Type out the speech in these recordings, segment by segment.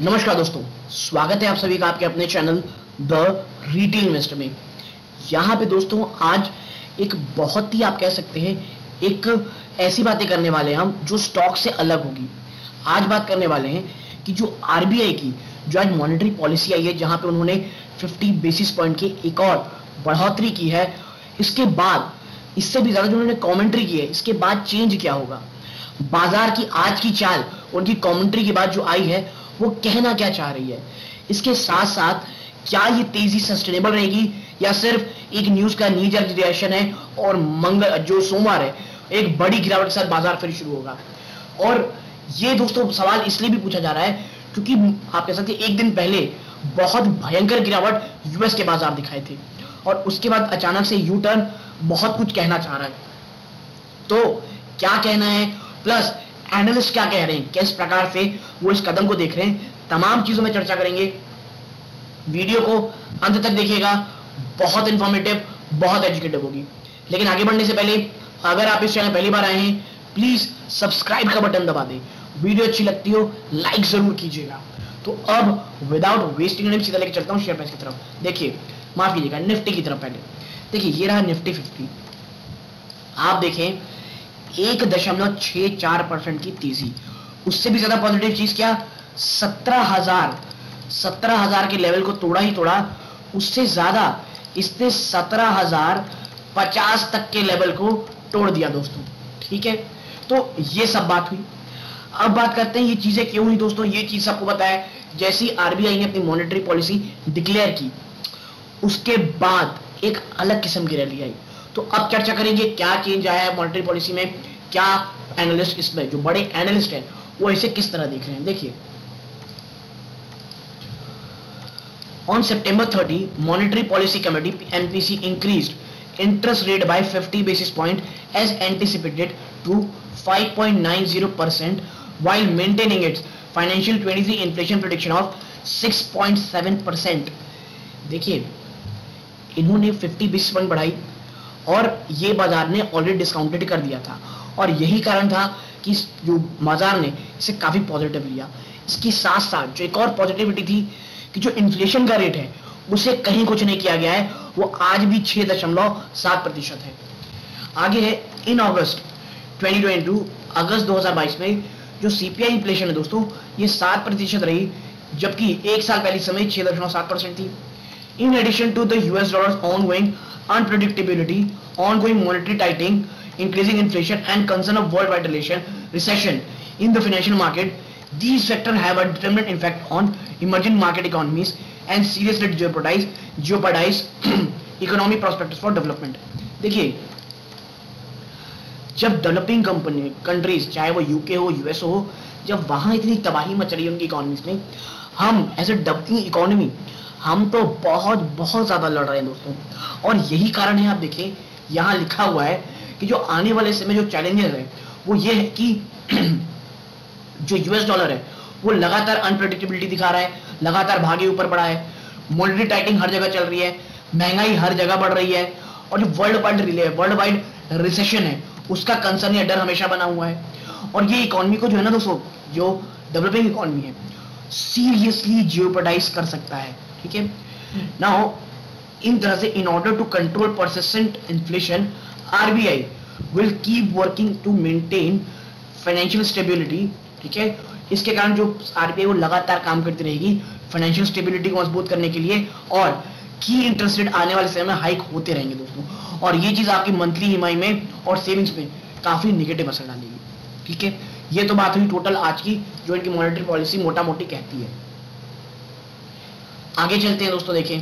नमस्कार दोस्तों, स्वागत है आप सभी का आपके अपने चैनल द रिटेल इन्वेस्टर में। यहाँ पे दोस्तों आज एक बहुत ही आप कह सकते हैं एक ऐसी बातें करने वाले हैं हम जो स्टॉक से अलग होगी। आज बात करने वाले हैं कि जो आरबीआई की जो आज मॉनेटरी पॉलिसी आई है, जहाँ पे उन्होंने 50 बेसिस पॉइंट की एक और बढ़ोतरी की है, इसके बाद इससे भी ज्यादा जो उन्होंने कॉमेंट्री की है, इसके बाद चेंज क्या होगा, बाजार की आज की चाल उनकी कॉमेंट्री के बाद जो आई है वो कहना क्या चाह रही है, इसके साथ साथ क्या ये तेजी सस्टेनेबल रहेगी या सिर्फ एक न्यूज का नी जर्क रिएक्शन है और जो सोमवार है एक बड़ी गिरावट के साथ बाजार फिर शुरू होगा। और ये दोस्तों सवाल इसलिए भी पूछा जा रहा है क्योंकि आप कह सकते हैं एक दिन पहले बहुत भयंकर गिरावट यूएस के बाजार दिखाए थे और उसके बाद अचानक से यू टर्न बहुत कुछ कहना चाह रहा है। तो क्या कहना है, प्लस एनालिस्ट क्या कह रहे हैं, किस प्रकार से वो इस कदम को देख रहे हैं, तमाम चीजों में चर्चा करेंगे। वीडियो को अंत तक देखिएगा, बहुत इंफॉर्मेटिव, बहुत एजुकेटिव होगी। लेकिन आगे बढ़ने से पहले अगर आप इस चैनल पहली बार आए हैं, प्लीज सब्सक्राइब का बटन दबा दें। वीडियो अच्छी लगती हो लाइक जरूर कीजिएगा। तो अब विदाउट वेस्टिंग टाइम सीधा लेकर चलता हूं शेयर प्राइस की तरफ। देखिए, माफ कीजिएगा, निफ्टी की तरफ पहले देखिए, ये रहा निफ्टी 50। आप देखें 1.64% की तेजी, उससे भी ज्यादा पॉजिटिव चीज क्या, 17,000 के लेवल को तोड़ा ही तोड़ा, उससे ज्यादा इसने 17,050 तक के लेवल को तोड़ दिया दोस्तों। ठीक है, तो ये सब बात हुई। अब बात करते हैं ये चीजें क्यों हुई दोस्तों। ये चीज सबको पता है, जैसी आरबीआई ने अपनी मॉनेटरी पॉलिसी डिक्लेयर की उसके बाद एक अलग किस्म की रैली आई। तो अब चर्चा करेंगे क्या चेंज आया है मॉनेटरी पॉलिसी में, क्या एनालिस्ट इसमें जो बड़े एनालिस्ट हैं वो इसे किस तरह देख रहे हैं। देखिए, on September 30 monetary policy committee MPC increased interest rate by 50 basis point as anticipated to 5.90% while maintaining its financial 23 inflation prediction of 6.7%। देखिए, इन्होंने 50 बेसिस पॉइंट बढ़ाई और ये बाजार ने ऑलरेडी डिस्काउंटेड कर दिया था और यही कारण था कि जो बाजार ने इसे काफी पॉजिटिव लिया। इसके साथ साथ जो एक और पॉजिटिविटी थी कि जो इन्फ्लेशन का रेट है उसे कहीं कुछ नहीं किया गया है, वो आज भी 6.7% है। आगे है इन अगस्त 2022, अगस्त 2022 में जो सीपीआई इन्फ्लेशन है दोस्तों, ये 7% रही, जबकि एक साल पहले समय 6.7% थी। In addition to the US dollar's ongoing unpredictability, ongoing monetary tightening, increasing inflation, and concern of worldwide recession in the financial market, these factors have a determinant effect on emerging market economies and seriously jeopardize economic prospects for development। देखिए, जब developing countries चाहे वो UK हो, US हो, जब वहां इतनी तबाही मच रही है उनकी इकोनॉमीज में, हम एज ए डेवलपिंग इकोनॉमी हम तो बहुत बहुत ज्यादा लड़ रहे हैं दोस्तों। और यही कारण है, आप देखिए यहाँ लिखा हुआ है कि जो आने वाले समय जो चैलेंजेस है वो ये है कि जो यूएस डॉलर है वो लगातार अनप्रेडिक्टेबिलिटी दिखा रहा है, लगातार भागे ऊपर पड़ा है, मॉनेटरी टाइटिंग हर जगह चल रही है, महंगाई हर जगह बढ़ रही है, और जो वर्ल्ड वाइड रिसेशन है उसका कंसर्न या डर हमेशा बना हुआ है। और ये इकोनॉमी को जो है ना दोस्तों, जो डेवलपिंग इकोनॉमी है, सीरियसली जियोपर्डाइज कर सकता है। ठीक है, नाउ इन तरह से in order to control persistent inflation, RBI will keep working to maintain financial stability. ठीक है, इसके कारण जो आरबीआई वो लगातार काम करती रहेगी फाइनेंशियल स्टेबिलिटी को मजबूत करने के लिए, और की इंटरेस्ट रेट आने वाले समय में हाइक होते रहेंगे दोस्तों, और ये चीज आपकी मंथली ईएमआई में और सेविंग्स में काफी नेगेटिव असर डालेगी। ठीक है, ये तो बात हुई टोटल आज की जो इनकी मॉनेटरी पॉलिसी मोटा मोटी कहती है। आगे चलते हैं दोस्तों, देखें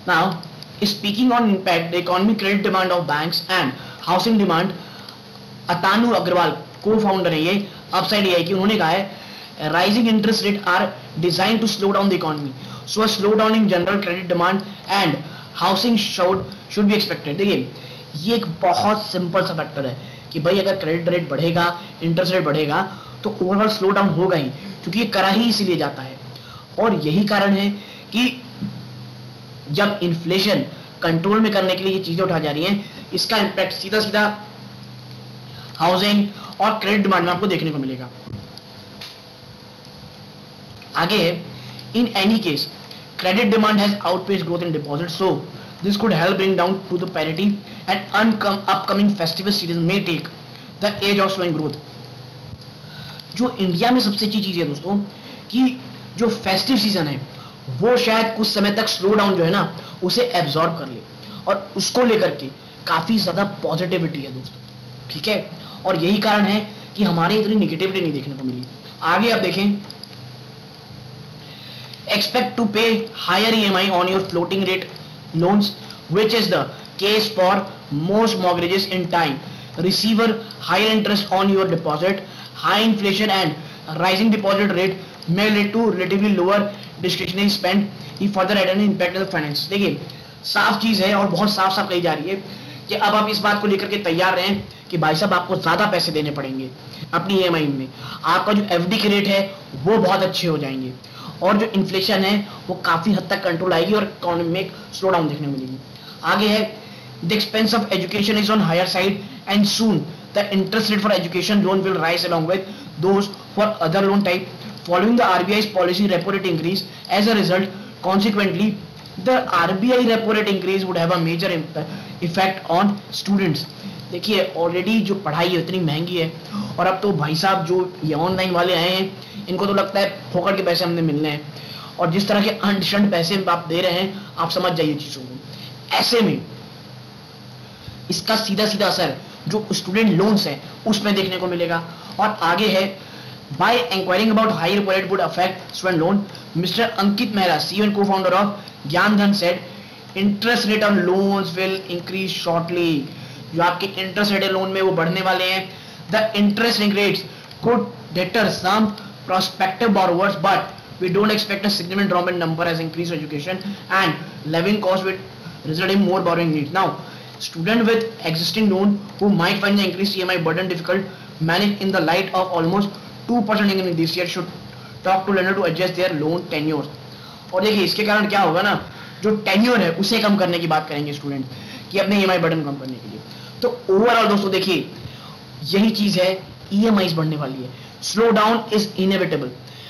now speaking on impact the economic credit demand of banks and housing demand, Atanu Agarwal co founder है ये अपसाइड एआई की, उन्होंने कहा है rising interest rate are design to slow down the economy, so a slow down in general credit demand and housing should be expected. देखिए, ये एक बहुत सिंपल सा फैक्टर है कि भाई अगर क्रेडिट रेट बढ़ेगा, इंटरेस्ट रेट बढ़ेगा तो ओवरऑल स्लो डाउन होगा ही, क्योंकि ये करा ही इसीलिए जाता है। और यही कारण है कि जब इन्फ्लेशन कंट्रोल में करने के लिए ये चीजें उठा जा रही हैं, इसका इंपैक्ट सीधा सीधा हाउसिंग और क्रेडिट डिमांड में आपको देखने को मिलेगा। आगे है, in any case credit demand has outpaced growth in deposits, so this could help bring down to the parity, and upcoming festival season may take the edge of slowing growth. जो India में सबसे अच्छी चीज है दोस्तों कि जो festive season है वो शायद कुछ समय तक स्लो डाउन जो है ना उसे एब्जॉर्ब कर ले, और उसको लेकर के काफी ज्यादा पॉजिटिविटी है दोस्तों, ठीक है। और यही कारण है कि हमारे इतनी निगेटिविटी नहीं देखने को मिली। आगे आप देखें, expect to pay higher EMI on your floating rate loans, which is the case for most mortgages in time. Receiver higher interest on your deposit, high inflation and rising deposit rate may lead to relatively lower discretionary spend, if further add an impact on the finance. देखिए साफ चीज है और बहुत साफ साफ कही जा रही है कि अब आप इस बात को लेकर के तैयार रहें कि भाई साहब आपको ज्यादा पैसे देने पड़ेंगे अपनी EMI में, आपका जो FD के रेट है वो बहुत अच्छे हो जाएंगे, और जो इन्फ्लेशन है वो काफी हद तक कंट्रोल आएगी और इकोनॉमी में स्लो डाउन देखने को मिलेगी। आगे है, the expense of education is on higher side and soon the interest rate for education loan will rise along with those for other loan type following the RBI's policy repo rate increase. As a result consequently the RBI repo rate increase would have a major effect on students. देखिए already जो पढ़ाई है इतनी महंगी है, और अब तो भाई साहब जो ये ऑनलाइन वाले आए हैं इनको तो लगता है फोकट के पैसे हमने मिलने हैं, और जिस तरह के अनडिशन्ड पैसे आप दे रहे हैं आप समझ जाइए चीजों को। ऐसे में इसका सीधा सीधा असर जो स्टूडेंट लोन्स हैं उसमें देखने को मिलेगा। और आगे है, by inquiring about higher repo rate would affect student loan, mister Ankit Mehra CEO and co-founder of Gyandhan said interest rate on loans will increase shortly. जो आपके इंटरेस्ट रेट लोन में वो बढ़ने वाले हैं। The interest rates could deter some prospective borrowers, but we don't expect a significant drop in number as increased education and living costs will result in more borrowing needs. Now, student with existing loan who might find the increased EMI burden difficult manage in the light of almost 2% increase this year should talk to lender to adjust their loan tenure. और देखिए इसके कारण क्या होगा ना, जो tenure है उसे कम करने की बात करेंगे स्टूडेंट कि अपने EMI बर्डन कम करने के लिए। तो ओवरऑल दोस्तों देखिए यही चीज है, EMI बढ़ने वाली है, slow down is inevitable.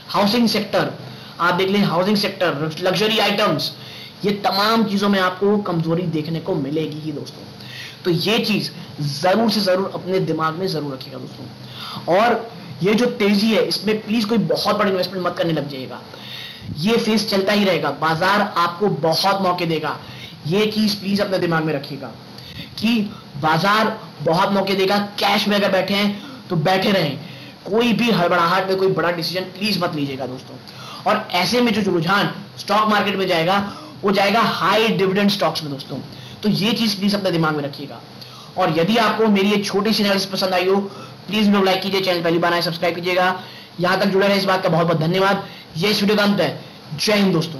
Housing sector आप देख लें, हाउसिंग सेक्टर, लग्जरी आइटम्स, ये तमाम चीजों में आपको कमजोरी देखने को मिलेगी ही दोस्तों। तो ये चीज जरूर से जरूर अपने दिमाग में जरूर रखिएगा दोस्तों। और ये जो तेजी है इसमें प्लीज कोई बहुत बड़ा इन्वेस्टमेंट मत करने लग जाइएगा, ये फेज चलता ही रहेगा, बाजार आपको बहुत मौके देगा। ये चीज प्लीज अपने दिमाग में रखिएगा कि बाजार बहुत मौके देगा। कैश में अगर बैठे हैं तो बैठे रहें, कोई भी हड़बड़ाहट में कोई बड़ा डिसीजन प्लीज मत लीजिएगा दोस्तों। और ऐसे में जो रुझान स्टॉक मार्केट में जाएगा वो जाएगा हाई डिविडेंड स्टॉक्स में दोस्तों। तो ये चीज प्लीज अपने दिमाग में रखिएगा। और यदि आपको मेरी ये छोटी सी एनालिसिस पसंद आई हो प्लीज वीडियो लाइक कीजिए, चैनल पहली बार आए सब्सक्राइब कीजिएगा। यहां तक जुड़े रहे इस बात का बहुत बहुत धन्यवाद। ये इस वीडियो का अंत है। जय हिंद दोस्तों।